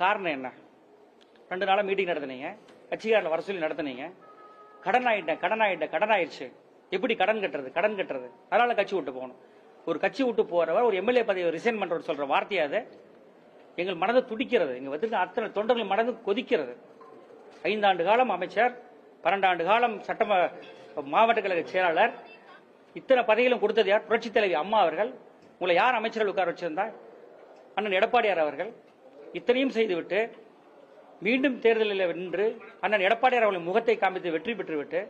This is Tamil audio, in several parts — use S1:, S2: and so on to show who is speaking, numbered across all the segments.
S1: காரணம் என்ன? 2 நாளா மீட்டிங் நடத்துனீங்க, கட்சிக்காரில் வர சொல்லி நடத்துனீங்க. கடன் ஆயிடுச்சு. எப்படி கடன் கட்டுறது? அதனால கட்சி விட்டு போகணும். ஒரு கட்சி விட்டு போறவர் ஒரு எம்எல்ஏ பதவி ரிசைன் பண்றவர் சொல்ற வார்த்தையாது எங்கள் மனதை துடிக்கிறது. இங்க வந்து அத்தனை தொண்டர்கள் மனது கொதிக்கிறது. 5 ஆண்டு காலம் அமைச்சர், 12 ஆண்டு காலம் மாவட்ட கழக செயலாளர், இத்தனை பதவிகளும் கொடுத்தது யார்? புரட்சித் தலைவி அம்மா அவர்கள். உங்களை யார் அமைச்சர்கள் உட்கார வச்சிருந்தா? அண்ணன் எடப்பாடியார் அவர்கள். இத்தனையும் செய்துவிட்டு மீண்டும் தேர்தலில் வென்று அண்ணன் எடப்பாடியார் அவர்களின் முகத்தை காமித்து வெற்றி பெற்றுவிட்டு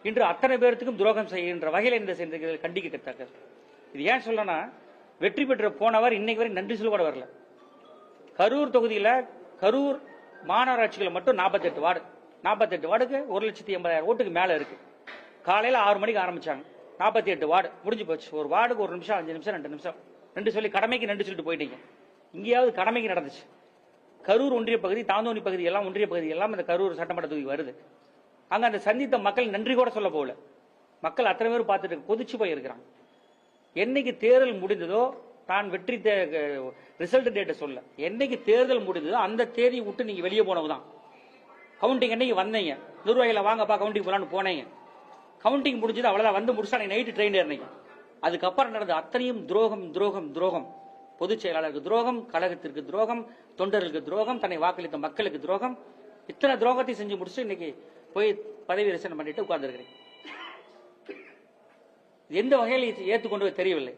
S1: இன்று அத்தனை பேருக்கும் துரோகம் செய்கின்ற வகையில் இந்த கண்டிக்கத்தக்கது. இது ஏன் சொல்லனா, வெற்றி பெற்று போனவர் இன்னைக்கு வரை நன்றி சொல்ல கூட வரல. கரூர் தொகுதியில் கரூர் மாநகராட்சிகள் மட்டும் 48 வார்டு, 48 வார்டுக்கு 1,80,000 ஓட்டுக்கு மேல இருக்கு. காலையில 6 மணிக்கு ஆரம்பிச்சாங்க. 48 வார்டு முடிஞ்சு போச்சு. ஒரு வார்டுக்கு 1 நிமிஷம், 5 நிமிஷம், 2 நிமிஷம் நன்றி சொல்லி கடமைக்கு நன்றி சொல்லிட்டு போயிட்டீங்க. இங்கேயாவது கடமைக்கு நடந்துச்சு. கரூர் ஒன்றிய பகுதி, தாந்தோணி பகுதி எல்லாம் ஒன்றிய பகுதி எல்லாம் இந்த கரூர் சட்டமன்ற தொகுதி வருது. அங்க அந்த சந்தித்த மக்கள் நன்றி கூட சொல்ல போகல. மக்கள் அத்தனை பேர் பார்த்துட்டு கொதிச்சு போயிருக்கிறாங்க. என்னைக்கு தேர்தல் முடிந்ததோ, தான் வெற்றி ரிசல்ட் டேட்டை சொல்ல, என்னைக்கு தேர்தல் முடிந்ததோ அந்த தேதி விட்டு நீங்க வெளியே போனவுதான். கவுண்டிங் என்னைக்கு வந்தீங்க, நிர்வாகிகளை வாங்கப்பா கவுண்டிங் போலான்னு போனீங்க. கவுண்டிங் முடிஞ்சது, அவ்வளவுதான். வந்து முடிச்சா நைட்டு ட்ரெயின் ஏறினீங்க. அதுக்கப்புறம் நடந்த அத்தனையும் துரோகம். பொதுச் செயலாளருக்கு துரோகம், கழகத்திற்கு துரோகம், தொண்டர்களுக்கு துரோகம், தன்னை வாக்களித்த மக்களுக்கு துரோகம். இத்தனை துரோகத்தை செஞ்சு முடிச்சு இன்னைக்கு போய் பதவி ரிசைன் பண்ணிட்டு உட்கார்ந்துருக்கிறேன். எந்த வகையில் ஏற்றுக்கொண்டு தெரியவில்லை.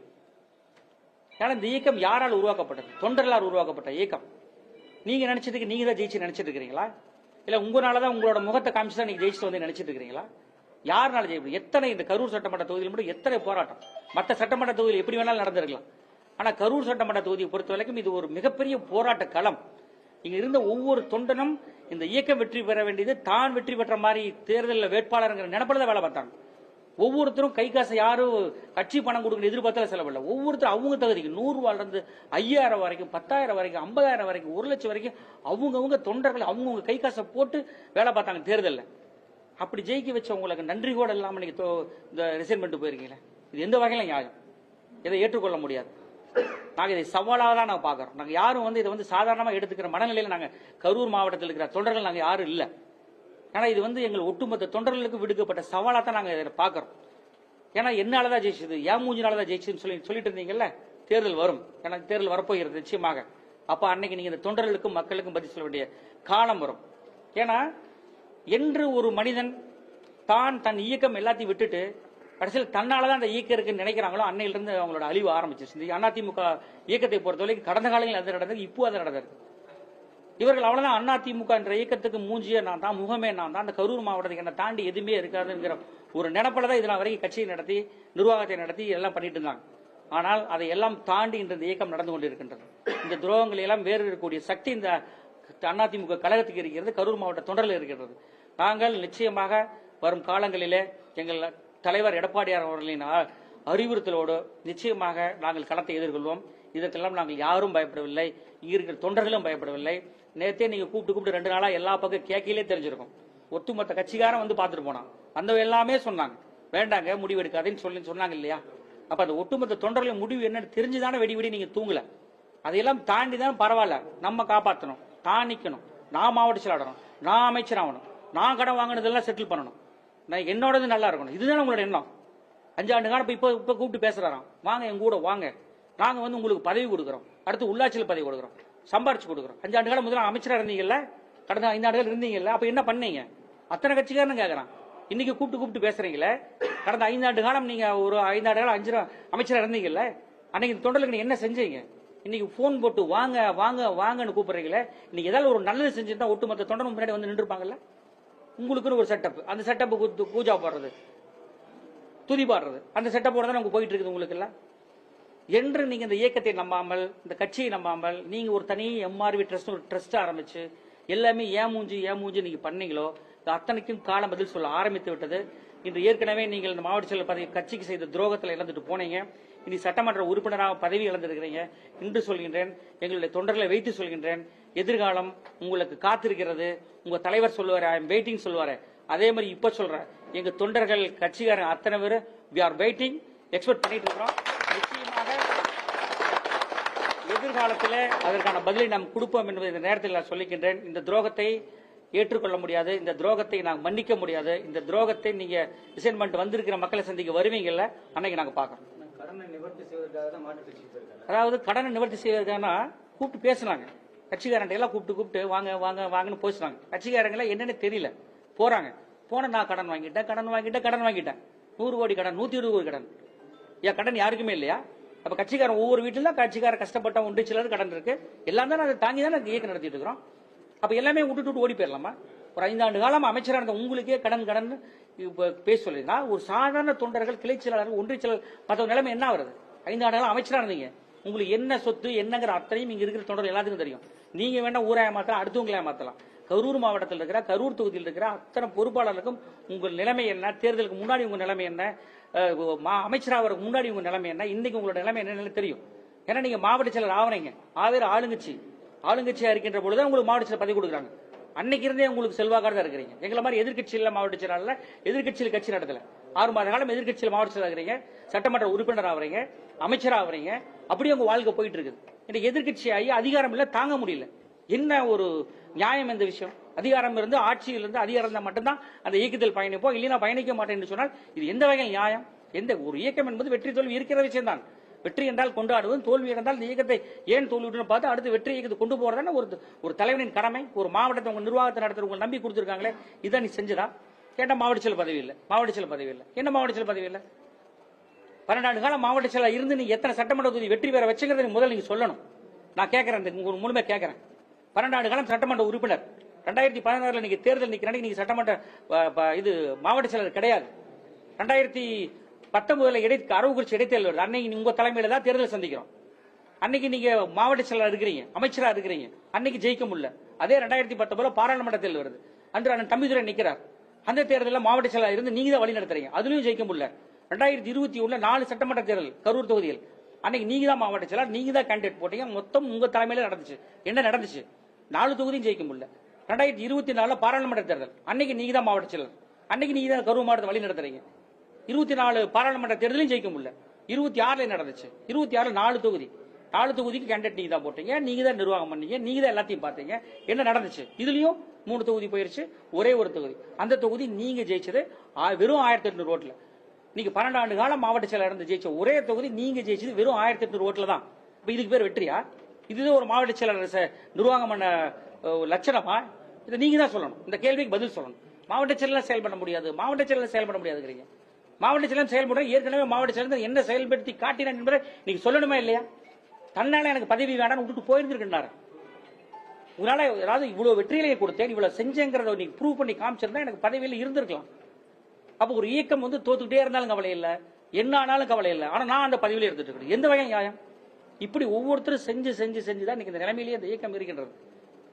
S1: ஏன்னா இந்த இயக்கம் யாரால் உருவாக்கப்பட்டது? தொண்டர்களால் உருவாக்கப்பட்ட இயக்கம். நீங்க நினைச்சதுக்கு நீங்க தான் ஜெயிச்சு நினைச்சிட்டு இருக்கிறீங்களா? இல்ல உங்களாலதான் உங்களோட முகத்தை காமிச்சு தான் நீங்க ஜெயிச்சு வந்து நினைச்சிட்டு இருக்கிறீங்களா? யாருனால ஜெயிப்பு? எத்தனை இந்த கரூர் சட்டமன்ற தொகுதியில் மட்டும் எத்தனை போராட்டம். மற்ற சட்டமன்ற தொகுதியில் எப்படி வேணாலும் நடந்திருக்கலாம். ஆனா கரூர் சட்டமன்ற தொகுதியை பொறுத்த வரைக்கும் இது ஒரு மிகப்பெரிய போராட்ட களம். இங்க இருந்த ஒவ்வொரு தொண்டனும் இந்த இயக்கம் வெற்றி பெற வேண்டியது தான் வெற்றி பெற்ற மாதிரி தேர்தலில் வேட்பாளர் நினைப்பதான் வேலை பார்த்தாங்க. ஒவ்வொருத்தரும் கை காசை யாரும் கட்சி பணம் கொடுக்கணும் எதிர்பார்த்தால செலவில்லை. ஒவ்வொருத்தரும் அவங்க தகுதிக்கு 100 ரூபாயில இருந்து 5,000 வரைக்கும், 10,000 வரைக்கும், 50,000 வரைக்கும், 1 லட்சம் வரைக்கும் அவங்கவுங்க தொண்டர்கள் அவங்கவுங்க கை காசை போட்டு வேலை பார்த்தாங்க தேர்தலில். அப்படி ஜெயிக்க வச்ச உங்களுக்கு நன்றி கூட இல்லாம நீங்க இந்த ரிசைன் பண்ணிட்டு போயிருக்கீங்களே, இது எந்த வகையில நியாயம்? இதை ஏற்றுக்கொள்ள முடியாது. நாங்க இதை சவாலாக தான் நாங்க பாக்குறோம். நாங்க யாரும் இதை சாதாரணமா எடுத்துக்கிற மனநிலையில நாங்க கரூர் மாவட்டத்தில் இருக்கிற தொண்டர்கள் நாங்க யாரும் இல்ல. ஆனா இது எங்கள் ஒட்டுமொத்த தொண்டர்களுக்கு விடுக்கப்பட்ட சவாலா தான் நாங்க இதை பாக்குறோம். ஏன்னா என்னாலதான் ஜெயிச்சது, ஏன் மூஞ்சினாலதான் ஜெயிச்சுன்னு சொல்லிட்டு இருந்தீங்கல்ல. தேர்தல் வரும், எனக்கு தேர்தல் வரப்போகிறது நிச்சயமாக. அப்ப அன்னைக்கு நீங்க இந்த தொண்டர்களுக்கும் மக்களுக்கும் பதில் சொல்ல வேண்டிய காலம் வரும். ஏன்னா என்று ஒரு மனிதன் தன் இயக்கம் எல்லாத்தையும் விட்டுட்டு கடைசியில் தன்னாலதான் அந்த இயக்கம் இருக்குன்னு நினைக்கிறாங்களோ அன்னையிலிருந்து அவங்களோட அழிவு ஆரம்பிச்சிருச்சு. அதிமுக இயக்கத்தை பொறுத்தவரைக்கும் கடந்த காலங்களில் அது நடந்தது, இப்போ அது நடந்தது. இவர்கள் அவ்வளவுதான் அதிமுக என்ற இயக்கத்துக்கு மூஞ்சியே நான் தான், முகமே நான் தான், அந்த கரூர் மாவட்டத்துக்கு என்ன தாண்டி எதுவுமே இருக்காதுங்கிற ஒரு நினைப்பில தான் இதனால் வரைக்கும் கட்சியை நடத்தி நிர்வாகத்தை நடத்தி எல்லாம் பண்ணிட்டு இருந்தாங்க. ஆனால் அதை எல்லாம் தாண்டி இன்று இந்த இயக்கம் நடந்து கொண்டிருக்கின்றது. இந்த துரோகங்களை எல்லாம் வேறு இருக்கக்கூடிய சக்தி இந்த அதிமுக கழகத்துக்கு இருக்கிறது, கரூர் மாவட்ட தொண்டர்கள் இருக்கிறது. நாங்கள் நிச்சயமாக வரும் காலங்களிலே எங்கள் தலைவர் எடப்பாடியார் அவர்களின் அறிவுறுத்தலோடு நிச்சயமாக நாங்கள் களத்தை எதிர்கொள்வோம். இதற்கெல்லாம் நாங்கள் யாரும் பயப்படவில்லை, இங்க இருக்கிற தொண்டர்களும் பயப்படவில்லை. நேரத்தே நீங்க கூப்பிட்டு 2 நாளா எல்லா பக்கம் கேட்கலே தெரிஞ்சிருக்கும். ஒட்டுமொத்த கட்சிக்காரன் வந்து பார்த்துட்டு போனான். அந்த எல்லாமே சொன்னாங்க, வேண்டாங்க முடிவு எடுக்காதுன்னு சொன்னாங்க இல்லையா? அப்ப அந்த ஒட்டுமொத்த தொண்டர்களின் முடிவு என்னன்னு தெரிஞ்சுதானே வெடி நீங்க தூங்கல. அதையெல்லாம் தாண்டி தான் பரவாயில்ல, நம்ம காப்பாற்றணும், தான் நிக்கணும், நான் மாவட்ட செயலாளரும், நான் அமைச்சர் ஆகணும், நான் கடன் வாங்கினதெல்லாம் செட்டில் பண்ணணும், நான் என்னோடது நல்லா இருக்கணும். இதுதான் உங்களோட எண்ணம். 5 ஆண்டு காலம் இப்ப கூப்பிட்டு பேசுறாராம், வாங்க எங்க கூட வாங்க, நாங்க உங்களுக்கு பதவி கொடுக்குறோம், அடுத்து உள்ளாட்சியில் பதவி கொடுக்குறோம், சம்பாரிச்சு கொடுக்குறோம். 5 ஆண்டு காலம் முதல்ல அமைச்சரா இருந்தீங்கல்ல, கடந்த 5 ஆண்டுகள் இருந்தீங்கல்ல, அப்ப என்ன பண்ணீங்க? அத்தனை கட்சிக்காரன்னு கேட்கறான். இன்னைக்கு கூப்பிட்டு பேசுறீங்களே, கடந்த 5 ஆண்டு காலம் நீங்க ஒரு 5 ஆண்டு காலம் அமைச்சரா இருந்தீங்கல்ல, அன்னைக்கு தொண்டர்களுக்கு நீங்க என்ன செஞ்சீங்க? இன்னைக்கு போன் போட்டு வாங்க வாங்க வாங்கன்னு கூப்பிடுறீங்களே, இன்னைக்கு ஏதாவது ஒரு நல்லது செஞ்சுதான் ஒட்டுமொத்த தொண்டரும் முன்னாடி வந்து நின்றுப்பாங்கல்ல. உங்களுக்குன்னு ஒரு செட்டப், அந்த செட்டப் பூஜா போடுறது, துதி பாடுறது, அந்த செட்டப்போட தான் போயிட்டு இருக்குது உங்களுக்கு எல்லாம். என்று நீங்க இந்த இயக்கத்தை நம்பாமல், இந்த கட்சியை நம்பாமல், நீங்க ஒரு தனி எம்ஆர்வி ட்ரஸ்ட் ஆரம்பிச்சு எல்லாமே ஏமூஞ்சி நீங்க பண்ணீங்களோ, அத்தனைக்கும் காலம் பதில் சொல்ல ஆரம்பித்து விட்டது. இன்று ஏற்கனவே நீங்கள் இந்த மாவட்ட செயலர் பதவி கட்சிக்கு செய்த துரோகத்தில் இழந்துட்டு போனீங்க. இனி சட்டமன்ற உறுப்பினராக பதவி இழந்திருக்கிறீங்க. இன்று சொல்கின்றேன், எங்களுடைய தொண்டர்களை வைத்து சொல்கின்றேன், எதிர்காலம் உங்களுக்கு காத்திருக்கிறது. உங்க தலைவர் சொல்லுவாரு, ஐ எம் வெயிட்டிங் சொல்லுவாரு, அதே மாதிரி இப்ப சொல்றேன், எங்க தொண்டர்கள் கட்சிக்காரங்க அத்தனை பேர் வி ஆர் வெயிட்டிங், எக்ஸ்பெக்ட் பண்ணிட்டு இருக்கிறோம். நிச்சயமாக காலத்தில் அதற்கான பதிலை நாம் கொடுப்போம் என்பதை இந்த நேரத்தில் நான் சொல்லிக்கின்றேன். இந்த துரோகத்தை ஏற்றுக்கொள்ள முடியாது, இந்த துரோகத்தை நாங்கள் மன்னிக்க முடியாது. இந்த துரோகத்தை நீங்க ரிசைன்மெண்ட் வந்திருக்கிற மக்களை சந்திக்க வருவீங்கல்ல, அன்னைக்கு நாங்க பாக்குறோம்.
S2: கடனை நிவர்த்தி செய்வதற்காக தான் மாற்றுக் கட்சி போயிருக்காங்க.
S1: அதாவது கடனை நிவர்த்தி செய்வதற்கான கூப்பிட்டு பேசுனாங்க, கட்சிக்காரன் எல்லாம் கூப்பிட்டு வாங்க வாங்க வாங்கன்னு பேசுறாங்க. கட்சிக்காரங்க என்னன்னு தெரியல, போறாங்க. போன நான் கடன் வாங்கிட்டேன் 100 கோடி கடன், 120 கோடி கடன். ஏன் கடன் யாருக்குமே இல்லையா? அப்ப கட்சிக்காரன் ஒவ்வொரு வீட்டுல கட்சிக்காரன் கஷ்டப்பட்ட ஒன்று சிலர் கடன் இருக்கு. எல்லாம் தான் அதை தாங்கி தான் இயக்கம் நடத்திட்டு இருக்கிறோம். அப்ப எல்லாமே விட்டு ஓடி போயிடலாமா? ஒரு 5 ஆண்டு காலம் அமைச்சராக இருந்த உங்களுக்கே கடன் பேச சொல்லினா, ஒரு சாதாரண தொண்டர்கள், கிளை செயலாளர்கள், ஒன்றிய செயலாளர் மற்ற நிலைமை என்ன வருது? 5 ஆண்டு காலம் அமைச்சராக இருந்தீங்க, உங்களுக்கு என்ன சொத்து என்னங்கிற அத்தனையும் இங்க இருக்கிற தொண்டர்கள் எல்லாத்துக்கும் தெரியும். நீங்க வேணா ஊராய மாத்தலாம், அடுத்தவங்கள மாத்தலாம். கரூர் மாவட்டத்தில் இருக்கிற, கரூர் தொகுதியில் இருக்கிற அத்தனை பொறுப்பாளர்களுக்கும் உங்கள் நிலைமை என்ன, தேர்தலுக்கு முன்னாடி உங்க நிலைமை என்ன, அமைச்சராக முன்னாடி உங்க நிலைமை என்ன, இன்னைக்கு உங்களோட நிலைமை என்ன தெரியும். ஏன்னா நீங்க மாவட்ட செயலர் ஆவறீங்க, ஆவேறு ஆளுங்கட்சியா இருக்கின்ற பொழுது உங்களுக்கு மாவட்ட செயலர் பதவி கொடுக்குறாங்க. அன்னைக்கு இருந்தே உங்களுக்கு செல்வாக்காக தான் இருக்கிறீங்க. எங்களை மாதிரி எதிர்கட்சியில் மாவட்ட செயலாளர், எதிர்கட்சியில் கட்சி நடத்தல. 6 மாத காலம் எதிர்கட்சியில் மாவட்ட செயலர் இருக்கிறீங்க, சட்டமன்ற உறுப்பினர் ஆவறீங்க, அமைச்சர் ஆவறீங்க. அப்படியே உங்க வாழ்க்கை போயிட்டு இருக்குது. இன்னைக்கு எதிர்கட்சி ஆகி அதிகாரம் இல்ல, தாங்க முடியல. என்ன ஒரு நியாயம் இந்த விஷயம்? அதிகாரம் இருந்து, ஆட்சியில் இருந்து அதிகாரம் இருந்தால் மட்டும்தான் அந்த இயக்கத்தில் பயணிப்போம், இல்லைன்னா பயணிக்க மாட்டேன் என்று சொன்னால் இது எந்த வகையில் நியாயம்? எந்த ஒரு இயக்கம் என்பது வெற்றி தோல்வி இருக்கிற விஷயம் தான். வெற்றி என்றால் கொண்டாடுவது, தோல்வி என்றால் இந்த இயக்கத்தை ஏன் தோல்வின்னு பார்த்து அடுத்து வெற்றி இயக்கத்தை கொண்டு போறதான ஒரு தலைவனின் கடமை. ஒரு மாவட்டத்தை உங்க நிர்வாகத்தை நடத்துற உங்க நம்பி கொடுத்துருக்காங்களே, இதை நீ செஞ்சதா? கேட்டா மாவட்ட செயலர் பதவி இல்லை. என்ன மாவட்ட செயலர் பதவி இல்லை? 12 ஆண்டு காலம் மாவட்ட செயலர் இருந்து நீ எத்தனை சட்டமன்ற தொகுதி வெற்றி பெற வச்சுங்கிறத முதல்ல நீங்க சொல்லணும். நான் கேட்கறேன், உங்க முழுமை கேட்கறேன். 12 ஆண்டு காலம் சட்டமன்ற உறுப்பினர், 2016 நீங்க தேர்தல் நிற்கிற நீங்க சட்டமன்ற இது மாவட்ட செயலர் கிடையாது. 2019 அரவக்குறிச்சி இடைத்தேர்தல் வருது, அன்னைக்கு உங்க தலைமையில தான் தேர்தல் சந்திக்கிறோம். அன்னைக்கு நீங்க மாவட்ட செயலர் இருக்கிறீங்க, அமைச்சரா இருக்கிறீங்க, அன்னைக்கு ஜெயிக்க முடியல. அதே 2019 பாராளுமன்ற தேர்தல் வருது, அன்று அண்ணன் தம்பிதுரை நிக்கிறார். அந்த தேர்தலில் மாவட்ட செயலர் இருந்து நீங்க தான் வழி நடத்துறீங்க, அதுலயும் ஜெயிக்க முடியல. 2021 4 சட்டமன்ற தேர்தல் கரூர் தொகுதியில், அன்னைக்கு நீங்க தான் மாவட்ட செயலர், நீங்க தான் கேண்டிடேட் போட்டீங்க. மொத்தம் உங்க தலைமையில நடந்துச்சு. என்ன நடந்துச்சு? 4 தொகுதியும் ஜெயிக்க முடியல. 2024 பாராளுமன்ற தேர்தல், அன்னைக்கு நீங்க தான் மாவட்ட செயலர், அன்னைக்கு நீங்க தான் கரூர் மாவட்டத்தை வழி நடத்துறீங்க. 24 பாராளுமன்ற தேர்தலையும் ஜெயிக்க முடியல. 26 நடந்துச்சு. 26 4 தொகுதிக்கு கேண்டிடேட் நீங்க தான் போட்டீங்க, நீங்க தான் நிர்வாகம் பண்ணீங்க, நீங்க தான் எல்லாத்தையும் பார்த்தீங்க. என்ன நடந்துச்சு? இதுலயும் 3 தொகுதி போயிருச்சு, ஒரே ஒரு தொகுதி. அந்த தொகுதி நீங்க ஜெயிச்சது வெறும் 1800 ஓட்டுல. நீங்க 12 ஆண்டு காலம் மாவட்ட செயலர் இருந்து ஜெயிச்ச ஒரே தொகுதி நீங்க ஜெயிச்சது வெறும் 1800 ஓட்டுல தான். இதுக்கு பேர் வெற்றியா? இதுதான் ஒரு மாவட்ட செயலர் நிர்வாகம் பண்ண லட்சணமா? இதை நீங்க தான் சொல்லணும். இந்த கேள்விக்கு பதில் சொல்லணும். மாவட்ட செயலர் செயல்பட முடியாது, மாவட்ட செயலர் செயல்பட ஏற்கனவே மாவட்ட செயலர் என்ன செயல்படுத்தி காட்டினார் என்பதை நீங்க சொல்லணுமா இல்லையா? தன்னால எனக்கு பதவி வேண்டாம் விட்டுட்டு போயிருந்திருக்கிறாரு. உங்களால ஏதாவது இவ்வளவு வெற்றியிலேயே கொடுத்தேன், இவ்வளவு செஞ்சேங்கிறத நீங்க ப்ரூவ் பண்ணி காமிச்சிருந்தா எனக்கு பதவியில் இருந்திருக்கலாம். அப்ப ஒரு இயக்கம் தோத்துக்கிட்டே இருந்தாலும் கவலை இல்லை, என்ன ஆனாலும் கவலை இல்லை, ஆனா நான் அந்த பதவியில இருந்துட்டு இருக்கேன். எந்த வகை நியாயம்? இப்படி ஒவ்வொருத்தரும் செஞ்சுதான் இந்த நிலைமையிலேயே இந்த இயக்கம் இருக்கின்றது.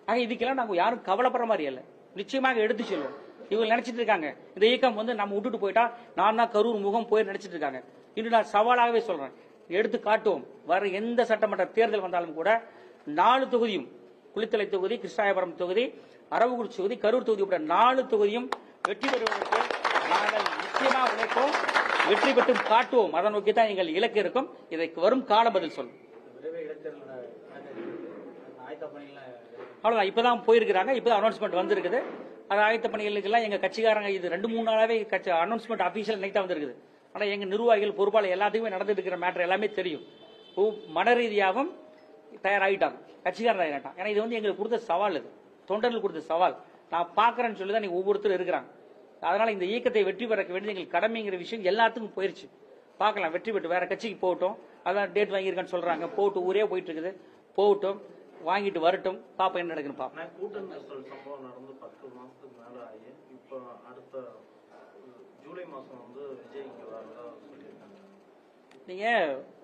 S1: ஆக இதுக்கெல்லாம் நாங்க யாரும் கவலைப்படுற மாதிரி இல்லை, நிச்சயமாக எடுத்து சொல்லுவோம். இவங்க நினைச்சிட்டு இருக்காங்க இந்த இயக்கம் நம்ம விட்டுட்டு போயிட்டா நான் தான் கரூர் முகம் போய் நினைச்சிட்டு இருக்காங்க. இன்று நான் சவாலாகவே சொல்றேன், எடுத்து காட்டுவோம். வர எந்த சட்டமன்ற தேர்தல் வந்தாலும் கூட 4 தொகுதியும், குளித்தலை தொகுதி, கிருஷ்ணாயபுரம் தொகுதி, அரவக்குறிச்சி தொகுதி, கரூர் தொகுதி உட்பட 4 தொகுதியும் வெற்றி பெறுவதற்கு நாங்கள் நிச்சயமாக உழைப்போம், வெற்றி பெற்று காட்டுவோம். அதை நோக்கி தான் எங்கள் இலக்கு இருக்கும். இதற்கு வரும் கால பதில் சொல்லும். அவ்வளவுதான், இப்பதான் போயிருக்கிறாங்க, இப்பதான் அனௌன்ஸ்மெண்ட் வந்திருக்குது. அது ஆயத்த பணிகளுக்கெல்லாம் எங்க கட்சிக்காரங்க இது 2-3 நாளாவே அனௌன்ஸ்மெண்ட் அபிஷியல் இன்னைக்கு தான் வந்திருக்குது. ஆனா எங்க நிர்வாகிகள் பொறுப்பாளர் எல்லாத்துக்குமே நடந்துட்டு இருக்கிற மேட்டர் எல்லாமே தெரியும். மன ரீதியாகவும் தயாராகிட்டாங்க, கட்சிக்காரன் தயாராகிட்டான். ஏன்னா இது எங்களுக்கு கொடுத்த சவால், இது தொண்டர்கள் கொடுத்த சவால். நான் பாக்குறேன்னு சொல்லிதான் நீங்க ஒவ்வொருத்தரும் இருக்கிறாங்க. அதனால இந்த இயக்கத்தை வெற்றி பெற வேண்டியது எங்களுக்கு கடமைங்கிற விஷயம் எல்லாத்துக்கும் போயிருச்சு. பார்க்கலாம், வெற்றி பெற்று வேற கட்சிக்கு போகட்டும். அதான் டேட் வாங்கியிருக்கான்னு சொல்றாங்க, போட்டு ஊரே போயிட்டு இருக்குது, போகட்டும், வாங்கிட்டு வரட்டும், பாப்பா என்ன நடக்குன்னு பாப்பா.
S3: கூட்டம் சம்பவம் நடந்து 10 மாசத்துக்கு மேல ஆகி இப்ப அடுத்த ஜூலை மாசம் விஜய் இங்க வரதா சொல்லியிருக்காங்க.
S1: நீங்க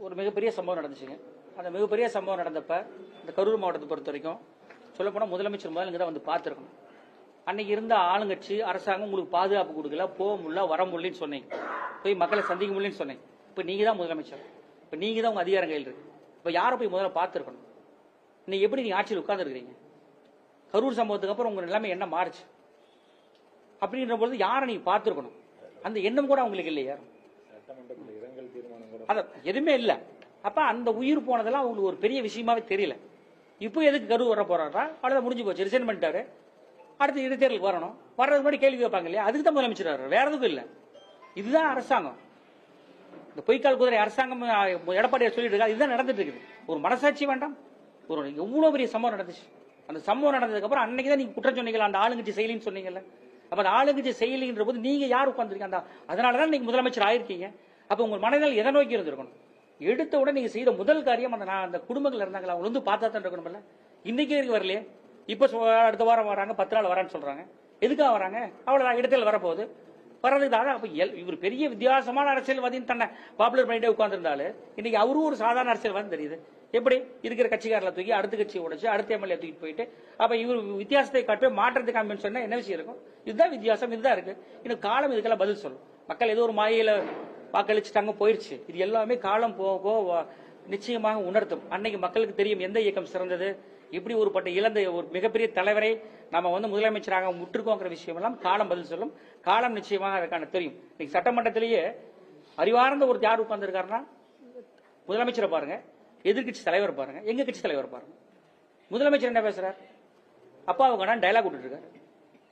S1: ஒரு மிகப்பெரிய சம்பவம் நடந்துச்சுங்க. அந்த மிகப்பெரிய சம்பவம் நடந்தப்ப இந்த கரூர் மாவட்டத்தை பொறுத்த வரைக்கும் சொல்ல போனா முதலமைச்சர் முதல்ல இங்க தான் பார்த்திருக்கணும். அன்னைக்கு இருந்த ஆளுங்கட்சி அரசாங்கம் உங்களுக்கு பாதுகாப்பு கொடுக்கல, போக முடியல, வர முடியலன்னு சொன்னீங்க, போய் மக்களை சந்திக்க முடியலன்னு சொன்னீங்க. இப்ப நீங்க தான் முதலமைச்சர், இப்ப நீங்க தான் உங்க அதிகாரம் கையில் இருக்கு. இப்ப யாரை போய் முதல்ல பார்த்திருக்கணும்? நீங்க எப்படி நீங்க ஆட்சியில் உட்கார்ந்து இருக்கிறீங்க? கரூர் சம்பவத்துக்கு அப்புறம் உங்க நிலைமை என்ன மாறுச்சு அப்படின்ற பொழுது யாரை நீங்க பார்த்திருக்கணும்? அந்த எண்ணம் கூட உங்களுக்கு இல்லையா? அத எதுவுமே இல்ல. அப்ப அந்த உயிர் போனதெல்லாம் அவங்களுக்கு ஒரு பெரிய விஷயமாவே தெரியல. இப்போ எதுக்கு கரு வர போறாரா, அவ்வளவுதான் முடிஞ்சு போச்சு, ரிசைன் பண்ணிட்டாரு. அடுத்து இடைத்தேர்தலுக்கு வரணும், வர்றதுக்கு முன்னாடி கேள்வி கேட்பாங்க இல்லையா, அதுக்கு தான் முதலமைச்சர் வர்றாரு, வேற எதுக்கும் இல்லை. இதுதான் அரசாங்கம். இந்த பொய்க்கால் குதிரை அரசாங்கம் எடப்பாடியார் சொல்லிட்டு இருக்கா, இதுதான் நடந்துட்டு இருக்குது. ஒரு மனசாட்சி வேண்டாம்? ஒரு எவ்வளவு பெரிய சம்பவம் நடந்துச்சு. அந்த சம்பவம் நடந்ததுக்கு அப்புறம் அன்னைக்கு தான் நீங்க குற்றம் சொன்னீங்க, அந்த ஆளுங்கட்சி செயலின்னு சொன்னீங்கல்ல. அப்ப அந்த ஆளுங்கட்சி செயலின்ற போது நீங்க யார் உட்கார்ந்துருக்கீங்க? அதனாலதான் நீங்க முதலமைச்சர் ஆயிருக்கீங்க. அப்ப உங்க மனதில் எதை நோக்கி இருந்திருக்கணும்? எடுத்த உடனே நீங்க செய்த முதல் காரியம் அந்த குடும்பங்கள் இருந்தாங்களா, அவங்க வந்து பார்த்தா தான் இருக்கணும்ல. இன்னைக்கு வரைக்கும் வரலையே. இப்ப அடுத்த வாரம் வராங்க, 10 நாள் வரான்னு சொல்றாங்க. எதுக்காக வராங்க? அவ்வளவுதான், இடத்துல வரப்போகுது. வர்றதுக்காக. அப்ப இவர் பெரிய வித்தியாசமான அரசியல்வாதின்னு தன்னை பாப்புலர் பண்ணிட்டே உட்கார்ந்துருந்தாரு. இன்னைக்கு அவரும் ஒரு சாதாரண அரசியல்வாதி தெரியுது. எப்படி இருக்கிற கட்சிக்காரர்களை தூக்கி அடுத்த கட்சி உடைச்சு அடுத்த எம்எல்ஏ தூக்கி போயிட்டு, அப்ப இவர் வித்தியாசத்தை காட்டு மாற்றத்தை காமின்னு சொன்னா என்ன விஷயம் இருக்கும்? இதுதான் வித்தியாசம், இதுதான் இருக்கு. இன்னும் காலம் இதுக்கெல்லாம் பதில் சொல்லும். மக்கள் ஏதோ ஒரு மாயையில வாக்களிச்சுட்டாங்க, போயிருச்சு. இது எல்லாமே காலம் போக போக நிச்சயமாக உணர்த்தும். அன்னைக்கு மக்களுக்கு தெரியும் எந்த இயக்கம் சிறந்தது, இப்படி ஒரு இழந்த ஒரு மிகப்பெரிய தலைவரை நம்ம வந்து முதலமைச்சராக முற்றிருக்கோங்கிற விஷயம் எல்லாம் காலம் பதில் சொல்லும். காலம் நிச்சயமாக அதற்கான தெரியும். இன்னைக்கு சட்டமன்றத்திலேயே அறிவார்ந்த ஒரு யார் உட்கார்ந்துருக்காருன்னா, முதலமைச்சரை பாருங்க, எதிர்கட்சி தலைவர் பாருங்க, எங்க கட்சி தலைவர் பாருங்க. முதலமைச்சர் என்ன பேசுறாரு? அப்பாவுக்கு டயலாக் விட்டுட்டு இருக்காரு.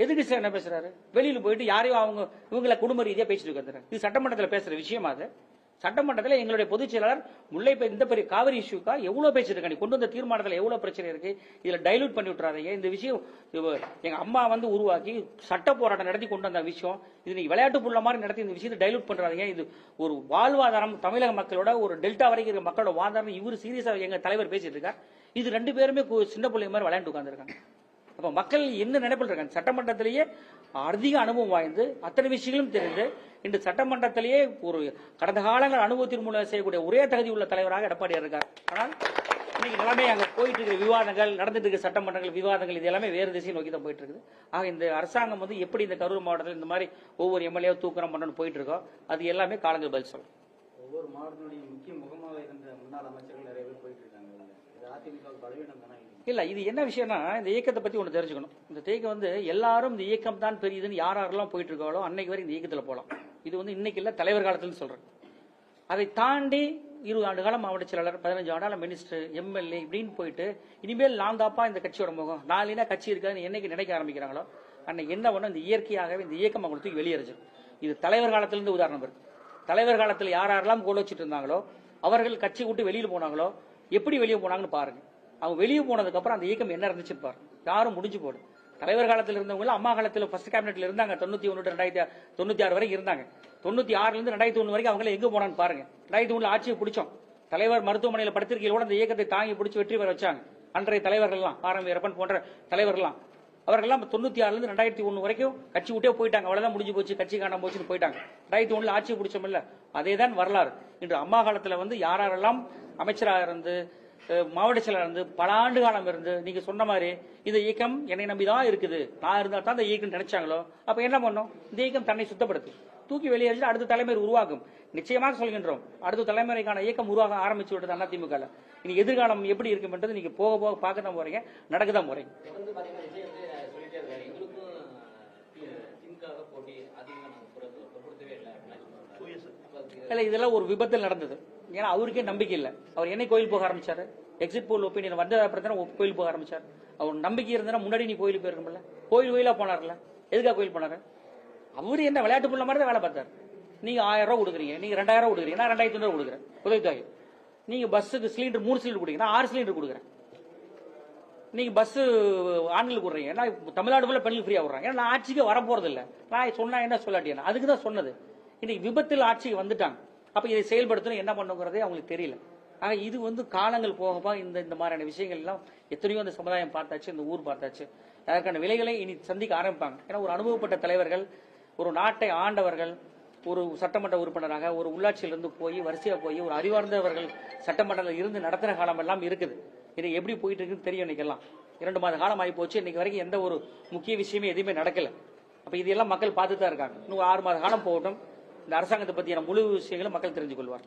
S1: எதிர்கட்சி என்ன பேசுறாரு? வெளியில போயிட்டு யாரையும் இவங்களை குடும்ப ரீதியா பேசிட்டு இருக்காரு. இது சட்டமன்றத்தில் பேசுற விஷயமா? அது சட்டமன்றத்தில் எங்களுடைய பொதுச் செயலாளர் முல்லை இந்த பெரிய காவிரி இஷ்யூக்கா எவ்வளவு பேசிட்டு கொண்டு வந்த தீர்மானத்தில் எவ்வளவு பிரச்சனை இருக்கு, இதுல டைலூட் பண்ணி விட்டுறாதீங்க. இந்த விஷயம் எங்க அம்மா வந்து உருவாக்கி சட்ட போராட்டம் நடத்தி கொண்டு வந்த விஷயம், இது நீங்க விளையாட்டு புள்ள மாதிரி நடத்தி இந்த விஷயத்தை டைலூட் பண்றாதீங்க. இது ஒரு வாழ்வாதாரம், தமிழக மக்களோட ஒரு டெல்டா வரைக்கும் இருக்க மக்களோட வாழ்வாதாரம். இவர் சீரியஸா எங்க தலைவர் பேசிட்டு இருக்கார். இது 2 பேருமே சின்ன பிள்ளைங்க மாதிரி விளையாண்டு உட்கார்ந்துருக்காங்க. அப்ப மக்கள் என்ன நினைப்பில் இருக்காங்க? சட்டமன்றத்திலேயே அதிக அனுபவம் வாய்ந்து அத்தனை விஷயங்களும் தெரிந்து இன்று சட்டமன்றத்திலேயே ஒரு கடந்த காலங்கள் அனுபவத்தின் மூலம் செய்யக்கூடிய ஒரே தகுதி உள்ள தலைவராக எடப்பாடியார் இருக்கார். ஆனால் இன்னைக்கு நிலைமை அங்க போயிட்டு இருக்கிற விவாதங்கள், நடந்துட்டு இருக்க சட்டமன்றங்கள் விவாதங்கள், இது எல்லாமே வேறு திசையை நோக்கி தான் போயிட்டு இருக்குது. ஆக இந்த அரசாங்கம் வந்து எப்படி இந்த கரூர் மாவட்டத்தில் இந்த மாதிரி ஒவ்வொரு எம்எல்ஏ தூக்குறம் பண்ணணும் போயிட்டு இருக்கோம், அது எல்லாமே காலங்கள் பதில் சொல்லும்.
S2: ஒவ்வொரு மாவட்டத்தினுடைய முக்கிய முகமாக இருந்த முன்னாள் அமைச்சர்கள் நிறைய பேர் போயிட்டு இருக்காங்க. இது அதிமுக பலவீனம் தானே?
S1: இல்ல, இது என்ன விஷயம்னா, இந்த இயக்கத்தை பத்தி ஒண்ணு தெரிஞ்சுக்கணும். இந்த இயக்கம் வந்து எல்லாரும் இந்த இயக்கம் தான் பெரியதுன்னு யாரெல்லாம் போயிட்டு இருக்காங்களோ அன்னைக்கு வரை இந்த இயக்கத்துல போலாம். இது வந்து இன்னைக்கு இல்ல, தலைவர் காலத்துல சொல்றேன். அதை தாண்டி 20 ஆண்டு காலம் மாவட்ட செயலாளர், 15 ஆண்டு மினிஸ்டர், எம்எல்ஏ இப்படின்னு போயிட்டு இனிமேல் நான் தாப்பா இந்த கட்சியோட முகம், நாளினா கட்சி இருக்காதுன்னு என்னைக்கு நினைக்க ஆரம்பிக்கிறாங்களோ அன்னைக்கு என்ன பண்ணும், இந்த இயற்கையாகவே இந்த இயக்கம் அவங்களுக்கு தூக்கி வெளியேறிச்சு. இது தலைவர் காலத்துல இருந்து உதாரணம் இருக்கு. தலைவர் காலத்தில் யாரெல்லாம் கோல் வச்சுட்டு இருந்தாங்களோ, அவர்கள் கட்சி விட்டு வெளியில் போனாங்களோ, எப்படி வெளியே போனாங்கன்னு பாருங்க. அவங்க வெளியே போனதுக்கு அப்புறம் அந்த இயக்கம் என்ன இருந்துச்சு பாருங்க. யாரும் முடிஞ்சு போடு. தலைவர் காலத்தில் இருந்தவங்க அம்மா காலத்தில் ஃபர்ஸ்ட் கேபினெட்ல இருந்தாங்க. 91 2096 வரைக்கும் இருந்தாங்க. 96 இருந்து 2001 வரைக்கும் அவங்க எங்க போனான்னு பாருங்க. 2001 ஆட்சியை பிடிச்சோம். தலைவர் மருத்துவமனையில் படுத்திருக்கையில் கூட அந்த இயக்கத்தை தாங்கி பிடிச்சி வெற்றி பெற வச்சாங்க. அன்றைய தலைவர்கள்லாம் ஆர்.எம். வீரப்பன் போன்ற தலைவர்கள்லாம், அவர்கள்லாம் 96 இருந்து 2001 வரைக்கும் கட்சி விட்டே போயிட்டாங்க. அவ்வளவுதான் முடிஞ்சு போச்சு, கட்சி காணாம போச்சுன்னு போயிட்டாங்க. 2001 ஆட்சியை பிடிச்சோம் இல்ல, அதேதான் வரலாறு. இன்று அம்மா காலத்துல வந்து யாரெல்லாம் அமைச்சராக இருந்து மாவட்ட செயலர் இருந்து பல ஆண்டு காலம் இருந்து நீங்க சொன்ன மாதிரி இந்த இயக்கம் என்னை நம்பிதான் இருக்குது, நான் இருந்தா தான் இந்த இயக்கம் நினைச்சாங்களோ, அப்ப என்ன பண்ணும்? இந்த இயக்கம் தன்னை சுத்தப்படுத்து, தூக்கி வெளியேறிட்டு அடுத்த தலைமுறை உருவாக்கும். நிச்சயமாக சொல்கின்றோம், அடுத்த தலைமுறைக்கான இயக்கம் உருவாக ஆரம்பிச்சு விட்டது அதிமுக. இனி எதிர்காலம் எப்படி இருக்கும்ன்றது நீங்க போக போக பார்க்க தான் போறீங்க, நடக்க தான் போறீங்க. இல்ல, இதெல்லாம் ஒரு விபத்தில் நடந்தது. ஏன்னா அவருக்கே நம்பிக்கை இல்லை. அவர் என்ன கோயில் போக ஆரம்பிச்சாரு? எக்ஸிட் போல் ஒப்பீனியன் வந்த அப்புறம் கோயில் போக ஆரம்பிச்சாரு. அவர் நம்பிக்கை இருந்தா முன்னாடி நீ கோயிலுக்கு போயிருக்கல, கோயிலா போனார்ல, எதுக்காக கோயில் போனாரு? அவரு என்ன விளையாட்டு புள்ள மாதிரி தான் வேலை பார்த்தாரு. நீங்க 1000 ரூபாய் கொடுக்குறீங்க, நீங்க 2000 ரூபாய் கொடுக்குறீங்க, நான் 2500 கொடுக்குறேன் உதவித்தொகை. நீங்க பஸ்ஸுக்கு சிலிண்டர் 3 சிலிண்டர் கொடுக்குறீங்க, 6 சிலிண்டர் கொடுக்குறேன். நீங்க பஸ் ஆண்களுக்கு விடுறீங்க, நான் தமிழ்நாடு ஃபுல்லா பெண்களுக்கு ஃப்ரீயா விடுறேன். ஏன்னா நான் ஆட்சிக்கு வர போறது இல்லை, நான் சொன்னா என்ன சொல்லாட்டியா, அதுக்கு தான் சொன்னது. இன்னைக்கு விபத்தில் ஆட்சிக்கு வந்துட்டாங்க. அப்ப இதை செயல்படுத்தணும், என்ன பண்ணுங்கிறதே அவங்களுக்கு தெரியல. ஆக இது வந்து காலங்கள் போகப்பா இந்த மாதிரியான விஷயங்கள் எல்லாம் எத்தனையோ அந்த சமுதாயம் பார்த்தாச்சு, இந்த ஊர் பார்த்தாச்சு. அதற்கான விலைகளை இனி சந்திக்க ஆரம்பிப்பாங்க. ஏன்னா ஒரு அனுபவப்பட்ட தலைவர்கள், ஒரு நாட்டை ஆண்டவர்கள், ஒரு சட்டமன்ற உறுப்பினராக ஒரு உள்ளாட்சியிலிருந்து போய் வரிசையா போய் ஒரு அறிவார்ந்தவர்கள் சட்டமன்றத்தில் இருந்து நடத்துற காலம் எல்லாம் இருக்குது. இது எப்படி போயிட்டு இருக்குன்னு தெரியும். இன்னைக்கெல்லாம் 2 மாத காலம் ஆகி போச்சு. இன்னைக்கு வரைக்கும் எந்த ஒரு முக்கிய விஷயமே எதுவுமே நடக்கல. அப்ப இதெல்லாம் மக்கள் பார்த்துட்டு தான் இருக்காங்க. இன்னும் 6 மாத காலம் போகட்டும், இந்த அரசாங்கத்தை பற்றியான முழு விஷயங்களும் மக்கள் தெரிஞ்சு கொள்வார்.